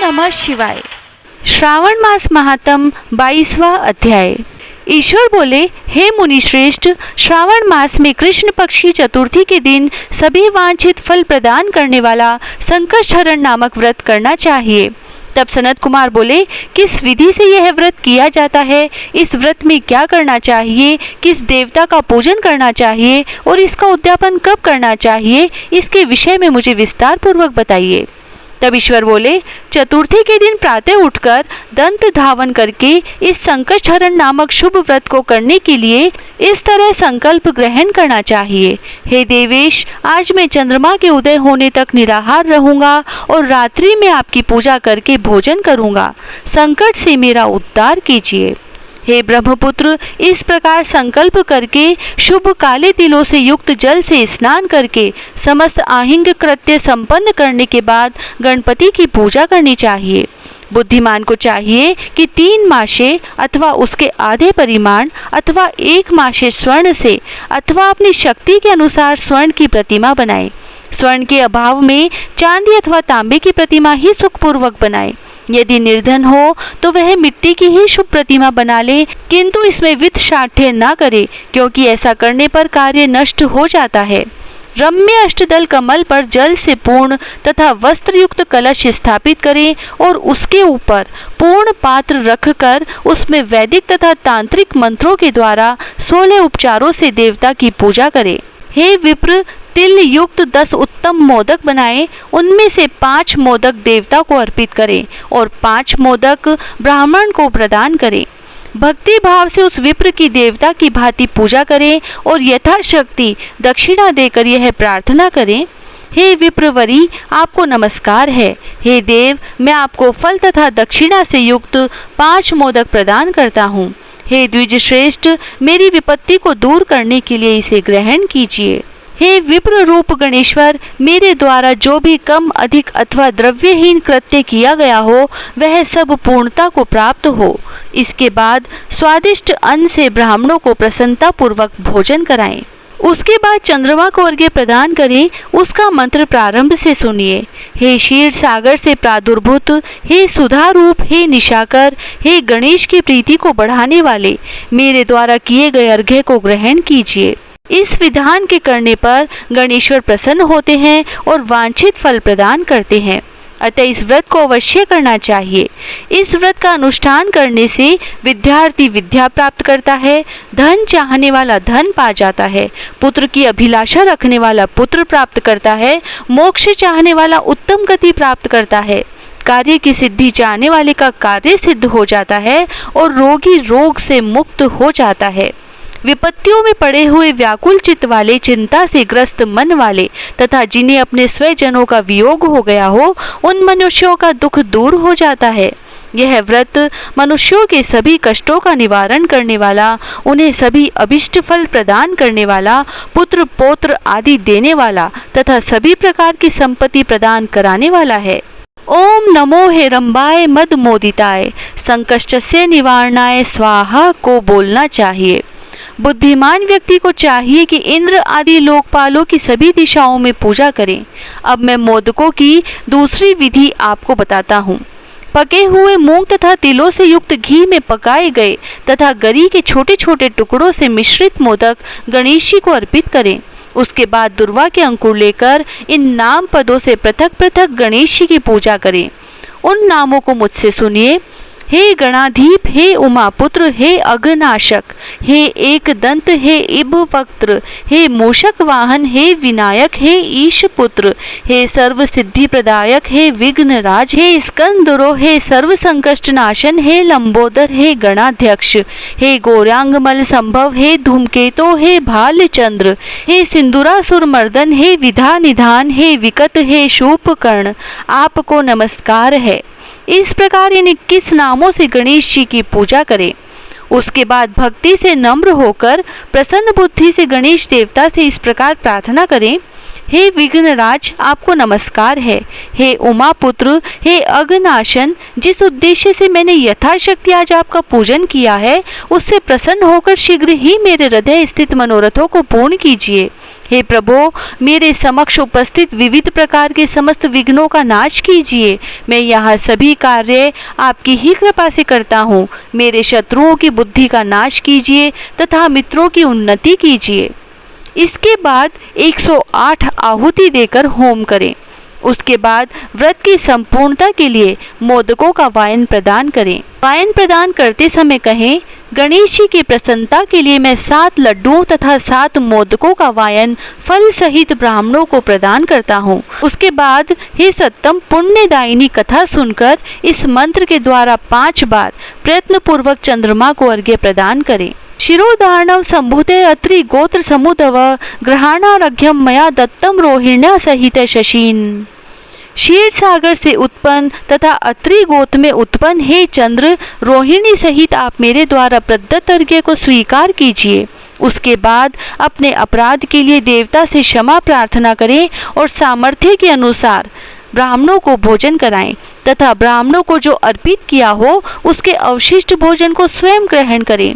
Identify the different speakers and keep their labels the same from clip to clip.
Speaker 1: नमः शिवाय। श्रावण मास महात्म 22वां अध्याय। ईश्वर बोले, हे मुनि श्रेष्ठ, श्रावण मास में कृष्ण पक्ष की चतुर्थी के दिन सभी वांछित फल प्रदान करने वाला संकष्टहरण नामक व्रत करना चाहिए। तब सनत कुमार बोले, किस विधि से यह व्रत किया जाता है, इस व्रत में क्या करना चाहिए, किस देवता का पूजन करना चाहिए और इसका उद्यापन कब करना चाहिए, इसके विषय में मुझे विस्तार पूर्वक बताइए। तब ईश्वर बोले, चतुर्थी के दिन प्रातः उठकर दंत धावन करके इस संकष्टहरण नामक शुभ व्रत को करने के लिए इस तरह संकल्प ग्रहण करना चाहिए। हे देवेश, आज मैं चंद्रमा के उदय होने तक निराहार रहूंगा और रात्रि में आपकी पूजा करके भोजन करूंगा। संकट से मेरा उद्धार कीजिए। हे ब्रह्मपुत्र, इस प्रकार संकल्प करके शुभ काले तिलों से युक्त जल से स्नान करके समस्त आहिंग कृत्य संपन्न करने के बाद गणपति की पूजा करनी चाहिए। बुद्धिमान को चाहिए कि 3 माशे अथवा उसके आधे परिमाण अथवा 1 माशे स्वर्ण से अथवा अपनी शक्ति के अनुसार स्वर्ण की प्रतिमा बनाए। स्वर्ण के अभाव में चांदी अथवा तांबे की प्रतिमा ही सुखपूर्वक बनाए। यदि निर्धन हो तो वह मिट्टी की ही शुभ प्रतिमा बना ले, किंतु इसमें वित्त शाठ्य न करे, क्योंकि ऐसा करने पर कार्य नष्ट हो जाता है। रम्य अष्टदल कमल पर जल से पूर्ण तथा वस्त्र युक्त कलश स्थापित करें और उसके ऊपर पूर्ण पात्र रखकर उसमें वैदिक तथा तांत्रिक मंत्रों के द्वारा 16 उपचारों से देवता की पूजा करें। हे विप्र, तिल युक्त 10 उत्तम मोदक बनाएं, उनमें से 5 मोदक देवता को अर्पित करें और 5 मोदक ब्राह्मण को प्रदान करें। भक्ति भाव से उस विप्र की देवता की भांति पूजा करें और यथाशक्ति दक्षिणा देकर यह प्रार्थना करें, हे विप्रवरी, आपको नमस्कार है। हे देव, मैं आपको फल तथा दक्षिणा से युक्त 5 मोदक प्रदान करता हूँ। हे द्विज श्रेष्ठ, मेरी विपत्ति को दूर करने के लिए इसे ग्रहण कीजिए। हे विप्र रूप गणेश्वर, मेरे द्वारा जो भी कम अधिक अथवा द्रव्यहीन कृत्य किया गया हो वह सब पूर्णता को प्राप्त हो। इसके बाद स्वादिष्ट अन्न से ब्राह्मणों को प्रसन्नता पूर्वक भोजन कराएं। उसके बाद चंद्रमा को अर्घ्य प्रदान करें। उसका मंत्र प्रारंभ से सुनिए। हे क्षीर सागर से प्रादुर्भूत, हे सुधा रूप, हे निशाकर, हे गणेश की प्रीति को बढ़ाने वाले, मेरे द्वारा किए गए अर्घ्य को ग्रहण कीजिए। इस विधान के करने पर गणेश्वर प्रसन्न होते हैं और वांछित फल प्रदान करते हैं। अतः इस व्रत को अवश्य करना चाहिए। इस व्रत का अनुष्ठान करने से विद्यार्थी विद्या प्राप्त करता है, धन चाहने वाला धन पा जाता है, पुत्र की अभिलाषा रखने वाला पुत्र प्राप्त करता है, मोक्ष चाहने वाला उत्तम गति प्राप्त करता है, कार्य की सिद्धि चाहने वाले का कार्य सिद्ध हो जाता है और रोगी रोग से मुक्त हो जाता है। विपत्तियों में पड़े हुए व्याकुल चित्त वाले, चिंता से ग्रस्त मन वाले तथा जिन्हें अपने स्वजनों का वियोग हो गया हो, उन मनुष्यों का दुख दूर हो जाता है। यह व्रत मनुष्यों के सभी कष्टों का निवारण करने वाला, उन्हें सभी अभिष्ट फल प्रदान करने वाला, पुत्र पौत्र आदि देने वाला तथा सभी प्रकार की संपत्ति प्रदान कराने वाला है। ओम नमो हेरंबाय मद मोदिताय संकष्टस्य निवारणाय स्वाहा को बोलना चाहिए। बुद्धिमान व्यक्ति को चाहिए कि इंद्र आदि लोकपालों की सभी दिशाओं में पूजा करें। अब मैं मोदकों की दूसरी विधि आपको बताता हूँ। पके हुए मूंग तथा तिलों से युक्त घी में पकाए गए तथा गरी के छोटे छोटे टुकड़ों से मिश्रित मोदक गणेश जी को अर्पित करें। उसके बाद दुर्वा के अंकुर लेकर इन नाम पदों से पृथक पृथक गणेश जी की पूजा करें। उन नामों को मुझसे सुनिए। हे गणाधीप, हे उमापुत्र, हे अघनाशक, हे एक दंत, हे इभ वक्त्र, हे मूषक वाहन, हे विनायक, हे ईश पुत्र, हे सर्व सिद्धि प्रदायक, हे विघ्नराज, हे स्कंदरो, हे सर्व संकष्ट नाशन, हे लंबोदर, हे गणाध्यक्ष, हे गौरांगमल संभव, हे धूमकेतो, हे भालचंद्र, हे सिंदूरासुर मर्दन, हे विधा निधान, हे विकट, हे शूपकर्ण, आपको नमस्कार है। इस प्रकार इन 21 नामों से गणेश जी की पूजा करें। उसके बाद भक्ति से नम्र होकर प्रसन्न बुद्धि से गणेश देवता से इस प्रकार प्रार्थना करें। हे विघ्नराज, आपको नमस्कार है। हे उमापुत्र, हे अघनाशन, जिस उद्देश्य से मैंने यथाशक्ति आज आपका पूजन किया है, उससे प्रसन्न होकर शीघ्र ही मेरे हृदय स्थित मनोरथों को पूर्ण कीजिए। हे प्रभु, मेरे समक्ष उपस्थित विविध प्रकार के समस्त विघ्नों का नाश कीजिए। मैं यहाँ सभी कार्य आपकी ही कृपा से करता हूँ। मेरे शत्रुओं की बुद्धि का नाश कीजिए तथा मित्रों की उन्नति कीजिए। इसके बाद 108 आहुति देकर होम करें। उसके बाद व्रत की संपूर्णता के लिए मोदकों का वायन प्रदान करें। वायन प्रदान करते समय कहें, गणेश जी की प्रसन्नता के लिए मैं 7 लड्डुओं तथा 7 मोदकों का वायन फल सहित ब्राह्मणों को प्रदान करता हूँ। उसके बाद हे सत्तम, पुण्यदायिनी कथा सुनकर इस मंत्र के द्वारा 5 बार प्रयत्न पूर्वक चंद्रमा को अर्घ्य प्रदान करें। शिरोधारणव संभूते अत्रि गोत्र समुदव ग्रहणारघ्यम मया दत्तम रोहिण्या सहित शशीन। क्षीर सागर से उत्पन्न तथा अत्रि गोत्र में उत्पन्न हे चंद्र, रोहिणी सहित आप मेरे द्वारा प्रदत्त अर्घ्य को स्वीकार कीजिए। उसके बाद अपने अपराध के लिए देवता से क्षमा प्रार्थना करें और सामर्थ्य के अनुसार ब्राह्मणों को भोजन कराएं तथा ब्राह्मणों को जो अर्पित किया हो उसके अवशिष्ट भोजन को स्वयं ग्रहण करें।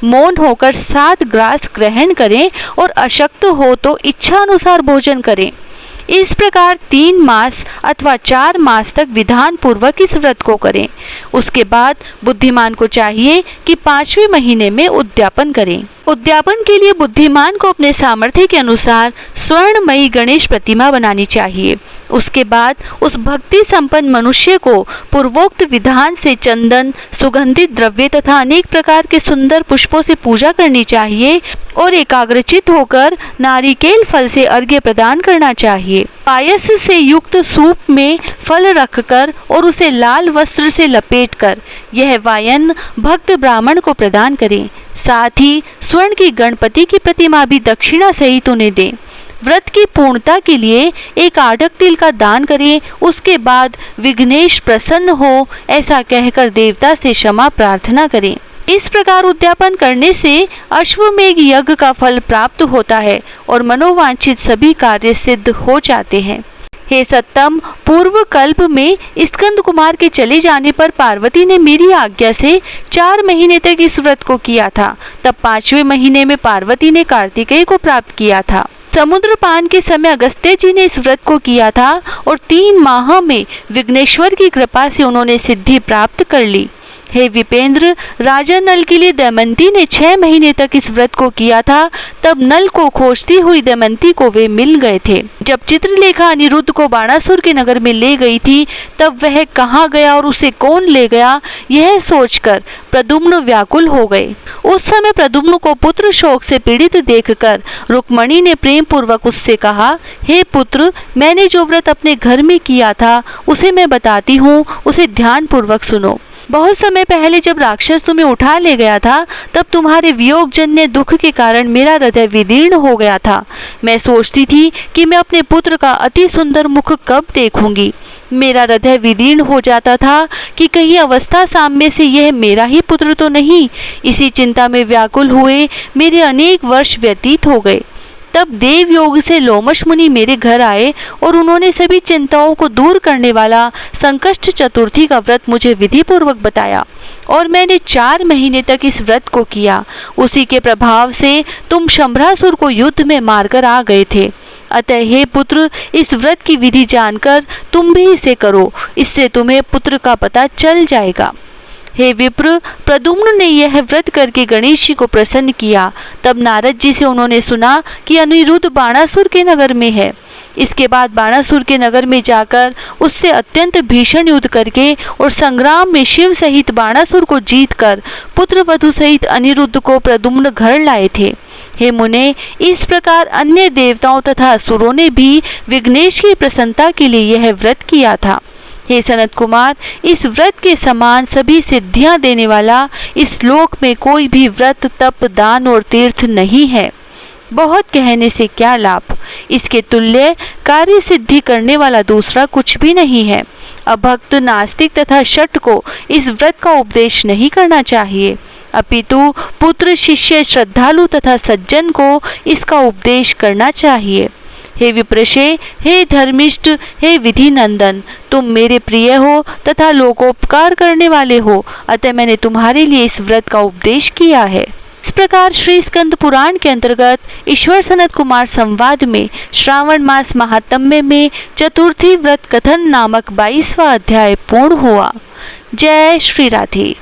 Speaker 1: मौन होकर 7 ग्रास ग्रहण करें और अशक्त हो तो इच्छा अनुसार भोजन करें। इस प्रकार 3 मास अथवा 4 मास तक विधान पूर्वक इस व्रत को करें। उसके बाद बुद्धिमान को चाहिए कि 5वें महीने में उद्यापन करें। उद्यापन के लिए बुद्धिमान को अपने सामर्थ्य के अनुसार स्वर्णमयी गणेश प्रतिमा बनानी चाहिए। उसके बाद उस भक्ति संपन्न मनुष्य को पूर्वोक्त विधान से चंदन, सुगंधित द्रव्य तथा अनेक प्रकार के सुंदर पुष्पों से पूजा करनी चाहिए और एकाग्रचित होकर नारिकेल फल से अर्घ्य प्रदान करना चाहिए। पायस से युक्त सूप में फल रखकर और उसे लाल वस्त्र से लपेटकर यह वायन भक्त ब्राह्मण को प्रदान करें। साथ ही स्वर्ण की गणपति की प्रतिमा भी दक्षिणा सहित उन्हें दें। व्रत की पूर्णता के लिए एक आढ़क तिल का दान करें। उसके बाद विघ्नेश प्रसन्न हो ऐसा कहकर देवता से क्षमा प्रार्थना करें। इस प्रकार उद्यापन करने से अश्वमेघ यज्ञ का फल प्राप्त होता है और मनोवांछित सभी कार्य सिद्ध हो जाते हैं। हे सत्तम, पूर्व कल्प में स्कंद कुमार के चले जाने पर पार्वती ने मेरी आज्ञा से 4 महीने तक इस व्रत को किया था। तब 5वें महीने में पार्वती ने कार्तिकेय को प्राप्त किया था। समुद्र पान के समय अगस्त्य जी ने इस व्रत को किया था और 3 माह में विघ्नेश्वर की कृपा से उन्होंने सिद्धि प्राप्त कर ली। हे विपेंद्र, राजा नल के लिए दमयंती ने 6 महीने तक इस व्रत को किया था। तब नल को खोजती हुई दमयंती को वे मिल गए थे। जब चित्रलेखा अनिरुद्ध को बाणासुर के नगर में ले गई थी तब वह कहाँ गया और उसे कौन ले गया, यह सोचकर प्रद्युम्न व्याकुल हो गए। उस समय प्रद्युम्न को पुत्र शोक से पीड़ित देखकर रुक्मणी ने प्रेम पूर्वक उससे कहा, हे पुत्र, मैंने जो व्रत अपने घर में किया था उसे मैं बताती हूँ, उसे ध्यान पूर्वक सुनो। बहुत समय पहले जब राक्षस तुम्हें उठा ले गया था तब तुम्हारे वियोगजन्य दुख के कारण मेरा हृदय विदीर्ण हो गया था। मैं सोचती थी कि मैं अपने पुत्र का अति सुंदर मुख कब देखूंगी। मेरा हृदय विदीर्ण हो जाता था कि कहीं अवस्था साम्य से यह मेरा ही पुत्र तो नहीं। इसी चिंता में व्याकुल हुए मेरे अनेक वर्ष व्यतीत हो गए। तब देव योग से लोमश मुनि मेरे घर आए और उन्होंने सभी चिंताओं को दूर करने वाला संकष्ट चतुर्थी का व्रत मुझे विधि पूर्वक बताया और मैंने 4 महीने तक इस व्रत को किया। उसी के प्रभाव से तुम शंभरासुर को युद्ध में मारकर आ गए थे। अतः हे पुत्र, इस व्रत की विधि जानकर तुम भी इसे करो, इससे तुम्हें पुत्र का पता चल जाएगा। हे विप्र, प्रद्युम्न ने यह व्रत करके गणेश जी को प्रसन्न किया। तब नारद जी से उन्होंने सुना कि अनिरुद्ध बाणासुर के नगर में है। इसके बाद बाणासुर के नगर में जाकर उससे अत्यंत भीषण युद्ध करके और संग्राम में शिव सहित बाणासुर को जीतकर पुत्र वधु सहित अनिरुद्ध को प्रद्युम्न घर लाए थे। हे मुने, इस प्रकार अन्य देवताओं तथा असुरों ने भी विघ्नेश की प्रसन्नता के लिए यह व्रत किया था। हे सनत कुमार, इस व्रत के समान सभी सिद्धियां देने वाला इस लोक में कोई भी व्रत, तप, दान और तीर्थ नहीं है। बहुत कहने से क्या लाभ, इसके तुल्य कार्य सिद्धि करने वाला दूसरा कुछ भी नहीं है। अभक्त, नास्तिक तथा शठ को इस व्रत का उपदेश नहीं करना चाहिए, अपितु पुत्र, शिष्य, श्रद्धालु तथा सज्जन को इसका उपदेश करना चाहिए। हे विप्रशे, हे धर्मिष्ठ, हे विधि नंदन, तुम मेरे प्रिय हो तथा लोकोपकार करने वाले हो, अतः मैंने तुम्हारे लिए इस व्रत का उपदेश किया है। इस प्रकार श्री स्कंद पुराण के अंतर्गत ईश्वर सनत कुमार संवाद में श्रावण मास महात्म्य में चतुर्थी व्रत कथन नामक 22वां अध्याय पूर्ण हुआ। जय श्री राधे।